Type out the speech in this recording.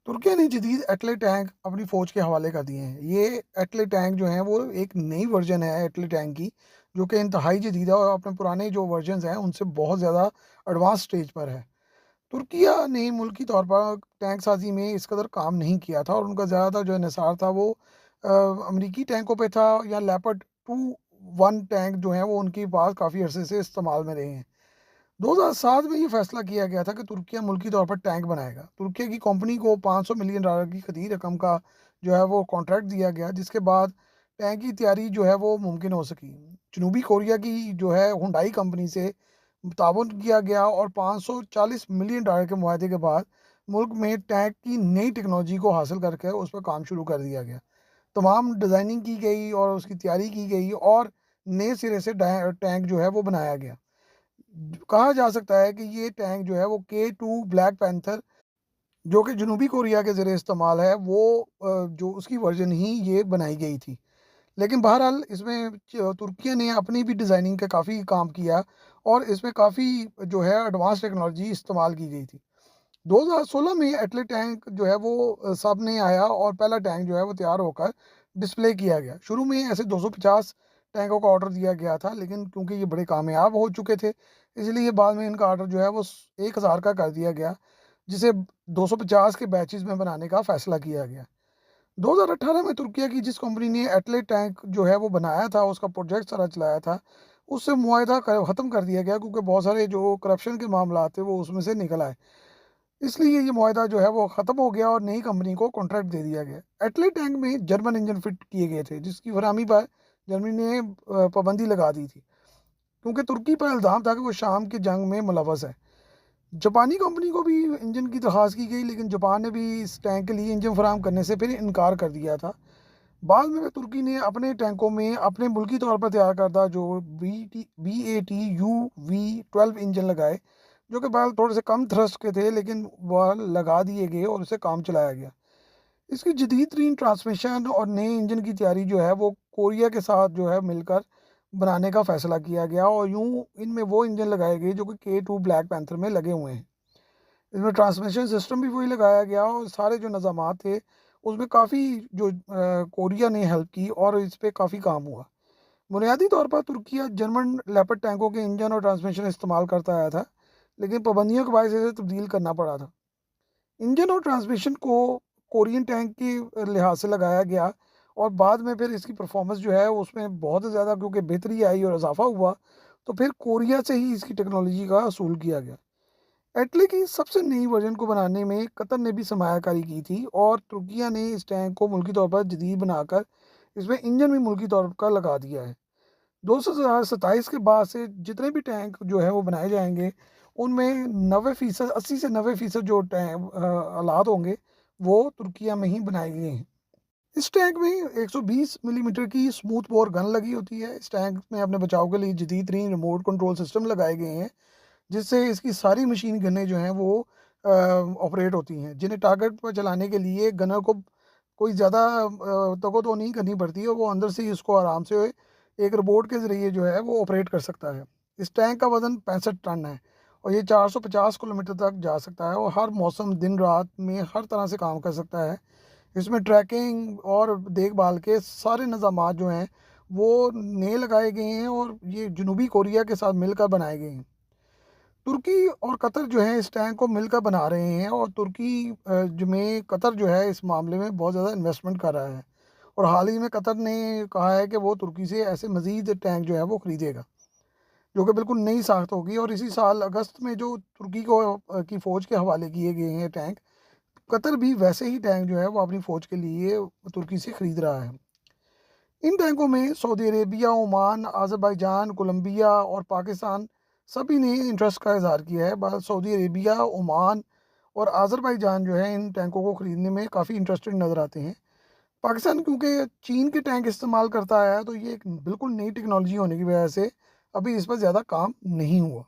तुर्किया ने जदीद एटले टैंक अपनी फ़ौज के हवाले कर दिए हैं। ये एटले टैंक जो हैं वो एक नई वर्जन है एटले टैंक की, जो कि इंतहाई जदीद है और अपने पुराने जो वर्जन्स हैं उनसे बहुत ज़्यादा एडवांस स्टेज पर है। तुर्किया ने मुल्की तौर पर टैंक साज़ी में इस कदर काम नहीं किया था और उनका ज़्यादातर जो इन्हिसार था वो अमरीकी टैंकों पे था, या लेपर्ड 2-1 टैंक जो हैं वो उनके पास काफ़ी अरसे से इस्तेमाल में रहे हैं। 2007 में ये फैसला किया गया था कि तुर्किया मुल्की तौर पर टैंक बनाएगा। तुर्किया की कंपनी को $500 मिलियन की खरीद रकम का जो है वो कॉन्ट्रैक्ट दिया गया, जिसके बाद टैंक की तैयारी जो है वो मुमकिन हो सकी। जनूबी कोरिया की जो है हुंडई कंपनी से ताउन किया गया और $540 मिलियन के मुआहदे के बाद मुल्क में टैंक की नई टेक्नोलॉजी को हासिल करके उस पर काम शुरू कर दिया गया। तमाम डिज़ाइनिंग की गई और उसकी तैयारी की गई और नए सिरे से टैंक जो है वो बनाया गया। कहा जा सकता है कि ये टैंक जो है वो K2 ब्लैक पैंथर, जो कि जनूबी कोरिया के ज़रिए इस्तेमाल है, वो जो उसकी वर्ज़न ही ये बनाई गई थी। लेकिन बहरहाल इसमें तुर्किया ने अपनी भी डिज़ाइनिंग का काफ़ी काम किया और इसमें काफ़ी जो है एडवांस टेक्नोलॉजी इस्तेमाल की गई थी। 2016 में एटले टैंक जो है वो सामने आया और पहला टैंक जो है वो तैयार होकर डिस्प्ले किया गया। शुरू में ऐसे 250 टैंकों का ऑर्डर दिया गया था, लेकिन क्योंकि ये बड़े कामयाब हो चुके थे, इसलिए बाद में इनका ऑर्डर जो है वो 1000 का कर दिया गया, जिसे 250 के बैचेज़ में बनाने का फ़ैसला किया गया। 2018 में तुर्किया की जिस कंपनी ने एटले टैंक जो है वो बनाया था, उसका प्रोजेक्ट सारा चलाया था, उससे मुआहदा ख़त्म कर दिया गया क्योंकि बहुत सारे जो करप्शन के मामलात थे वो उसमें से निकल आए। इसलिए ये मुआहदा जो है वो ख़त्म हो गया और नई कंपनी को कॉन्ट्रैक्ट दे दिया गया। एटले टैंक में जर्मन इंजन फिट किए गए थे, जिसकी फरहमी पर जर्मनी ने पाबंदी लगा दी थी, क्योंकि तुर्की पर इल्ज़ाम था कि वो शाम की जंग में मुलव्वस है। जापानी कंपनी को भी इंजन की दरख्वास्त की गई, लेकिन जापान ने भी इस टैंक के लिए इंजन फराहम करने से फिर इनकार कर दिया था। बाद में तुर्की ने अपने टैंकों में अपने मुल्की तौर पर तैयार करदा जो BAT-UV-12 इंजन लगाए, जो कि बहरहाल थोड़े से कम थ्रस्ट के थे, लेकिन वह लगा दिए गए और उससे काम चलाया गया। इसकी जदीद तरीन ट्रांसमिशन और नए इंजन की तैयारी जो है वो कोरिया के साथ जो है मिलकर बनाने का फ़ैसला किया गया और यूँ इनमें वो इंजन लगाए गए जो कि K2 ब्लैक पैंथर में लगे हुए हैं। इसमें ट्रांसमिशन सिस्टम भी वही लगाया गया और सारे जो निज़ामात थे उसमें काफ़ी जो कोरिया ने हेल्प की और इस पे काफ़ी काम हुआ। बुनियादी तौर पर तुर्किया जर्मन लेपर्ड टैंकों के इंजन और ट्रांसमिशन इस्तेमाल करता आया था, लेकिन पाबंदियों के बायस इसे तब्दील करना पड़ा था। इंजन और ट्रांसमिशन को कोरियन टैंक के लिहाज से लगाया गया और बाद में फिर इसकी परफॉर्मेंस जो है उसमें बहुत ज़्यादा क्योंकि बेहतरी आई और इजाफा हुआ, तो फिर कोरिया से ही इसकी टेक्नोलॉजी का असूल किया गया। एटले की सबसे नई वर्जन को बनाने में कतर ने भी सरमायाकारी की थी और तुर्किया ने इस टैंक को मुल्की तौर पर जदीद बनाकर इसमें इंजन भी मुल्की तौर पर लगा दिया है। 2027 के बाद से जितने भी टैंक जो है वो बनाए जाएंगे, उनमें 90% 80 से 90% जो टैंक आलात होंगे वो तुर्किया में ही बनाए गए हैं। इस टैंक में 120 मिलीमीटर की स्मूथ बोर गन लगी होती है। इस टैंक में अपने बचाव के लिए जदीद तरीन रिमोट कंट्रोल सिस्टम लगाए गए हैं, जिससे इसकी सारी मशीन गनें जो हैं वो ऑपरेट होती हैं, जिन्हें टारगेट पर चलाने के लिए गनर को कोई ज़्यादा तको तो नहीं करनी पड़ती है, वो अंदर से ही उसको आराम से एक रोबोट के ज़रिए जो है वो ऑपरेट कर सकता है। इस टैंक का वज़न 65 टन है और ये 450 किलोमीटर तक जा सकता है और हर मौसम दिन रात में हर तरह से काम कर सकता है। इसमें ट्रैकिंग और देखभाल के सारे निज़ामात जो हैं वो नए लगाए गए हैं और ये जनूबी कोरिया के साथ मिलकर बनाए गए हैं। तुर्की और कतर जो है इस टैंक को मिलकर बना रहे हैं और तुर्की जो में कतर जो है इस मामले में बहुत ज़्यादा इन्वेस्टमेंट कर रहा है और हाल ही में कतर ने कहा है कि वो तुर्की से ऐसे मज़ीद टैंक जो है वो ख़रीदेगा, जो कि बिल्कुल नई साख्त होगी। और इसी साल अगस्त में जो तुर्की को की फ़ौज के हवाले किए गए हैं टैंक, कतर भी वैसे ही टैंक जो है वो अपनी फ़ौज के लिए तुर्की से ख़रीद रहा है। इन टैंकों में Saudi Arabia, Oman, Azerbaijan, Colombia और पाकिस्तान सभी ने इंटरेस्ट का इज़हार किया है। सऊदी अरेबिया, ओमान और अज़रबैजान जो है इन टैंकों को ख़रीदने में काफ़ी इंटरेस्टेड नज़र आते हैं। पाकिस्तान क्योंकि चीन के टैंक इस्तेमाल करता आया है, तो ये एक बिल्कुल नई टेक्नोलॉजी होने की वजह से अभी इस पर ज़्यादा काम नहीं हुआ।